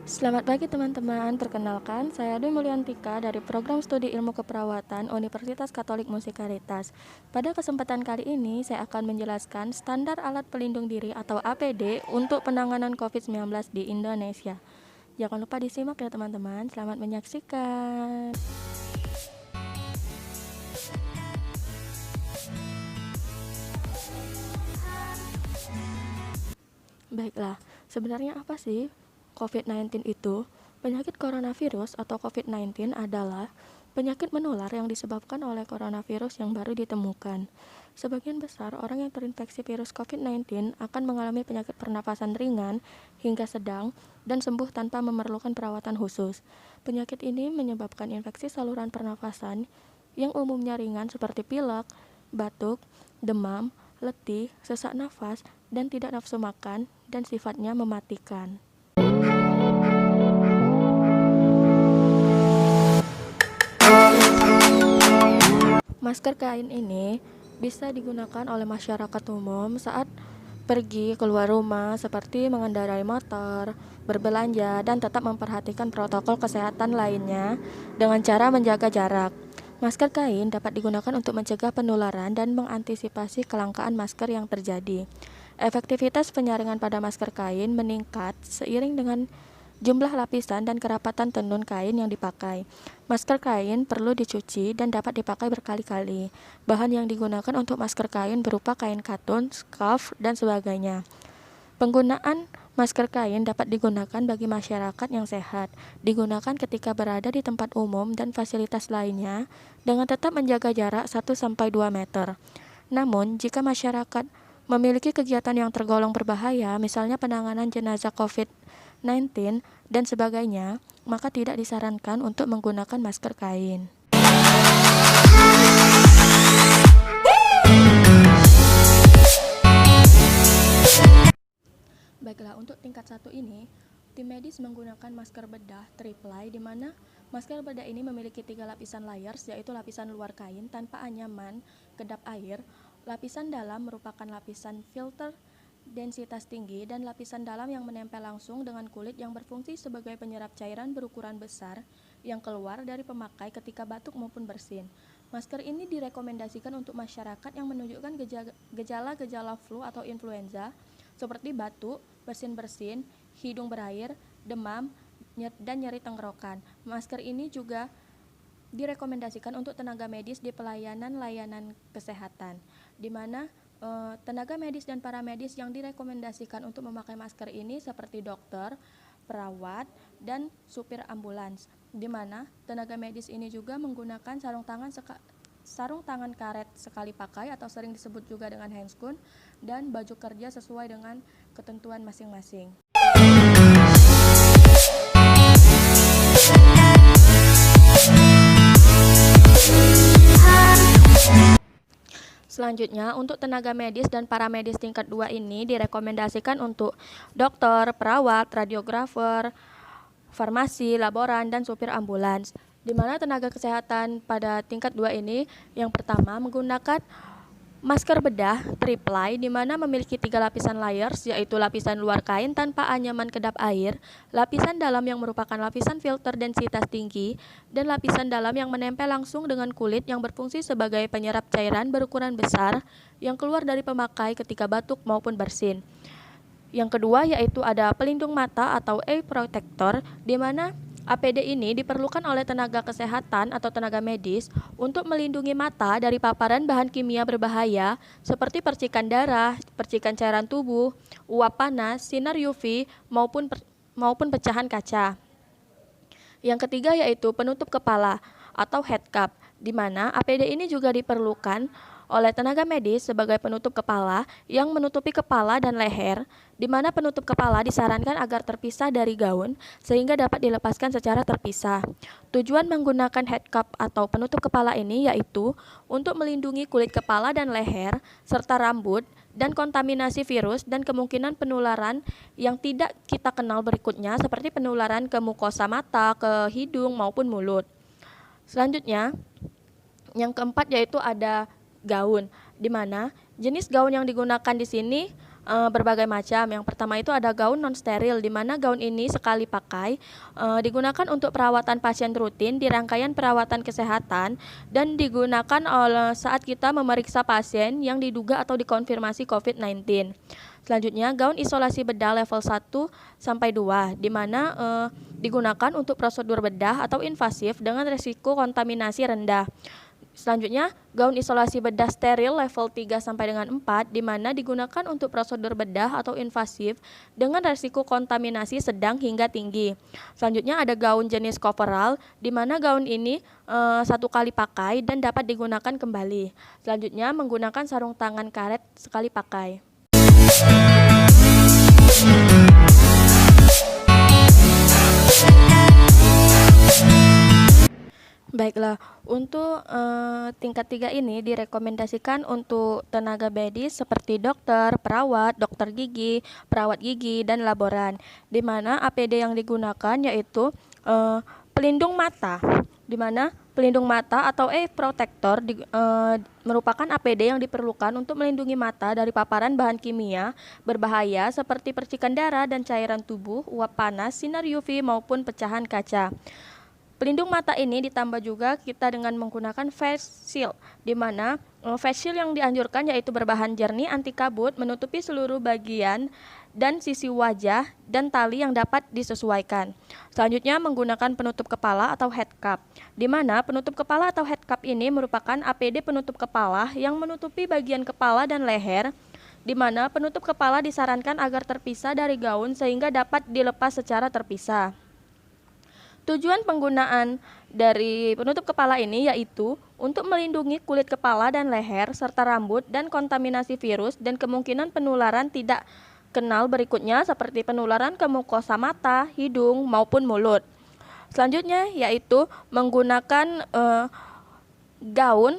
Selamat pagi teman-teman, perkenalkan saya Dwi Mulyantika dari Program Studi Ilmu Keperawatan Universitas Katolik Musikaritas. Pada kesempatan kali ini saya akan menjelaskan standar alat pelindung diri atau APD untuk penanganan COVID-19 di Indonesia. Jangan lupa disimak ya teman-teman, selamat menyaksikan. Baiklah, sebenarnya apa sih COVID-19 itu? Penyakit coronavirus atau COVID-19 adalah penyakit menular yang disebabkan oleh coronavirus yang baru ditemukan. Sebagian besar orang yang terinfeksi virus COVID-19 akan mengalami penyakit pernafasan ringan hingga sedang dan sembuh tanpa memerlukan perawatan khusus. Penyakit ini menyebabkan infeksi saluran pernafasan yang umumnya ringan seperti pilek, batuk, demam, letih, sesak nafas, dan tidak nafsu makan, dan sifatnya mematikan. Masker kain ini bisa digunakan oleh masyarakat umum saat pergi keluar rumah seperti mengendarai motor, berbelanja, dan tetap memperhatikan protokol kesehatan lainnya dengan cara menjaga jarak. Masker kain dapat digunakan untuk mencegah penularan dan mengantisipasi kelangkaan masker yang terjadi. Efektivitas penyaringan pada masker kain meningkat seiring dengan jumlah lapisan dan kerapatan tenun kain yang dipakai. Masker kain perlu dicuci dan dapat dipakai berkali-kali. Bahan yang digunakan untuk masker kain berupa kain katun, scarf, dan sebagainya. Penggunaan masker kain dapat digunakan bagi masyarakat yang sehat, digunakan ketika berada di tempat umum dan fasilitas lainnya dengan tetap menjaga jarak 1-2 meter. Namun, jika masyarakat memiliki kegiatan yang tergolong berbahaya, misalnya penanganan jenazah COVID-19 dan sebagainya, maka tidak disarankan untuk menggunakan masker kain. Baiklah, untuk tingkat 1 ini, tim medis menggunakan masker bedah tri-ply di mana masker bedah ini memiliki 3 lapisan layers, yaitu lapisan luar kain tanpa anyaman kedap air, lapisan dalam merupakan lapisan filter densitas tinggi, dan lapisan dalam yang menempel langsung dengan kulit yang berfungsi sebagai penyerap cairan berukuran besar yang keluar dari pemakai ketika batuk maupun bersin. Masker ini direkomendasikan untuk masyarakat yang menunjukkan gejala-gejala flu atau influenza seperti batuk, bersin-bersin, hidung berair, demam, dan nyeri tenggorokan. Masker ini juga direkomendasikan untuk tenaga medis di pelayanan-layanan kesehatan, di mana tenaga medis dan paramedis yang direkomendasikan untuk memakai masker ini seperti dokter, perawat, dan supir ambulans, di mana tenaga medis ini juga menggunakan sarung tangan karet sekali pakai atau sering disebut juga dengan handscoon, dan baju kerja sesuai dengan ketentuan masing-masing. Selanjutnya, untuk tenaga medis dan paramedis tingkat 2 ini direkomendasikan untuk dokter, perawat, radiografer, farmasi, laboran, dan supir ambulans. Di mana tenaga kesehatan pada tingkat 2 ini yang pertama menggunakan masker bedah tri-ply di mana memiliki 3 lapisan layers, yaitu lapisan luar kain tanpa anyaman kedap air, lapisan dalam yang merupakan lapisan filter densitas tinggi, dan lapisan dalam yang menempel langsung dengan kulit yang berfungsi sebagai penyerap cairan berukuran besar yang keluar dari pemakai ketika batuk maupun bersin. Yang kedua yaitu ada pelindung mata atau eye protector, di mana APD ini diperlukan oleh tenaga kesehatan atau tenaga medis untuk melindungi mata dari paparan bahan kimia berbahaya seperti percikan darah, percikan cairan tubuh, uap panas, sinar UV, maupun pecahan kaca. Yang ketiga yaitu penutup kepala atau head cap, di mana APD ini juga diperlukan oleh tenaga medis sebagai penutup kepala yang menutupi kepala dan leher, di mana penutup kepala disarankan agar terpisah dari gaun sehingga dapat dilepaskan secara terpisah. Tujuan menggunakan head cap atau penutup kepala ini yaitu untuk melindungi kulit kepala dan leher serta rambut dan kontaminasi virus dan kemungkinan penularan yang tidak kita kenal berikutnya seperti penularan ke mukosa mata, ke hidung maupun mulut. Selanjutnya, yang keempat yaitu ada gaun, di mana jenis gaun yang digunakan di sini berbagai macam. Yang pertama itu ada gaun non steril, di mana gaun ini sekali pakai, digunakan untuk perawatan pasien rutin di rangkaian perawatan kesehatan dan digunakan saat kita memeriksa pasien yang diduga atau dikonfirmasi COVID-19. Selanjutnya, gaun isolasi bedah level 1 sampai 2, di mana digunakan untuk prosedur bedah atau invasif dengan risiko kontaminasi rendah. Selanjutnya, gaun isolasi bedah steril level 3 sampai dengan 4, di mana digunakan untuk prosedur bedah atau invasif dengan risiko kontaminasi sedang hingga tinggi. Selanjutnya ada gaun jenis coverall, di mana gaun ini satu kali pakai dan dapat digunakan kembali. Selanjutnya menggunakan sarung tangan karet sekali pakai. Baiklah, untuk tingkat 3 ini direkomendasikan untuk tenaga medis seperti dokter, perawat, dokter gigi, perawat gigi, dan laboran, di mana APD yang digunakan yaitu pelindung mata, di mana pelindung mata atau protektor merupakan APD yang diperlukan untuk melindungi mata dari paparan bahan kimia berbahaya seperti percikan darah dan cairan tubuh, uap panas, sinar UV maupun pecahan kaca. Pelindung mata ini ditambah juga kita dengan menggunakan face shield, di mana face shield yang dianjurkan yaitu berbahan jernih, anti kabut, menutupi seluruh bagian dan sisi wajah dan tali yang dapat disesuaikan. Selanjutnya menggunakan penutup kepala atau head cap, di mana penutup kepala atau head cap ini merupakan APD penutup kepala yang menutupi bagian kepala dan leher, di mana penutup kepala disarankan agar terpisah dari gaun sehingga dapat dilepas secara terpisah. Tujuan penggunaan dari penutup kepala ini yaitu untuk melindungi kulit kepala dan leher serta rambut dan kontaminasi virus dan kemungkinan penularan tidak kenal berikutnya seperti penularan ke mukosa mata, hidung, maupun mulut. Selanjutnya yaitu menggunakan gaun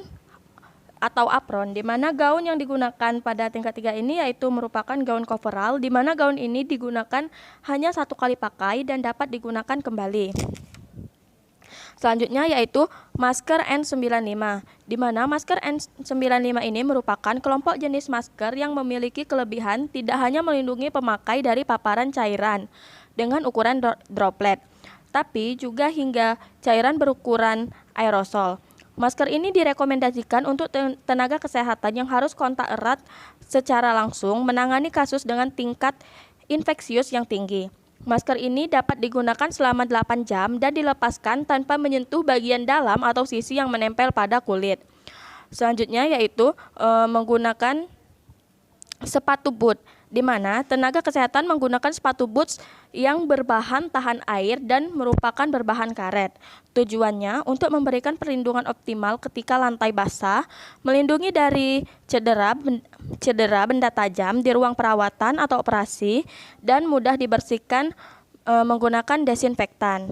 atau apron, di mana gaun yang digunakan pada tingkat 3 ini yaitu merupakan gaun coverall, di mana gaun ini digunakan hanya satu kali pakai dan dapat digunakan kembali. Selanjutnya yaitu masker N95, di mana masker N95 ini merupakan kelompok jenis masker yang memiliki kelebihan tidak hanya melindungi pemakai dari paparan cairan dengan ukuran droplet, tapi juga hingga cairan berukuran aerosol. Masker ini direkomendasikan untuk tenaga kesehatan yang harus kontak erat secara langsung menangani kasus dengan tingkat infeksius yang tinggi. Masker ini dapat digunakan selama 8 jam dan dilepaskan tanpa menyentuh bagian dalam atau sisi yang menempel pada kulit. Selanjutnya yaitu menggunakan sepatu boot, di mana tenaga kesehatan menggunakan sepatu boots yang berbahan tahan air dan merupakan berbahan karet. Tujuannya untuk memberikan perlindungan optimal ketika lantai basah, melindungi dari cedera benda tajam di ruang perawatan atau operasi, dan mudah dibersihkan menggunakan desinfektan.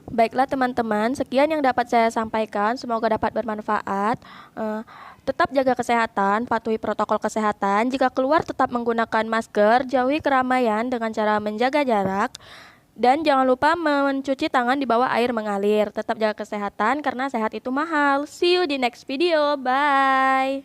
Baiklah teman-teman, sekian yang dapat saya sampaikan, semoga dapat bermanfaat. Tetap jaga kesehatan, patuhi protokol kesehatan. Jika keluar tetap menggunakan masker, jauhi keramaian dengan cara menjaga jarak. Dan jangan lupa mencuci tangan di bawah air mengalir. Tetap jaga kesehatan karena sehat itu mahal. See you di next video. Bye.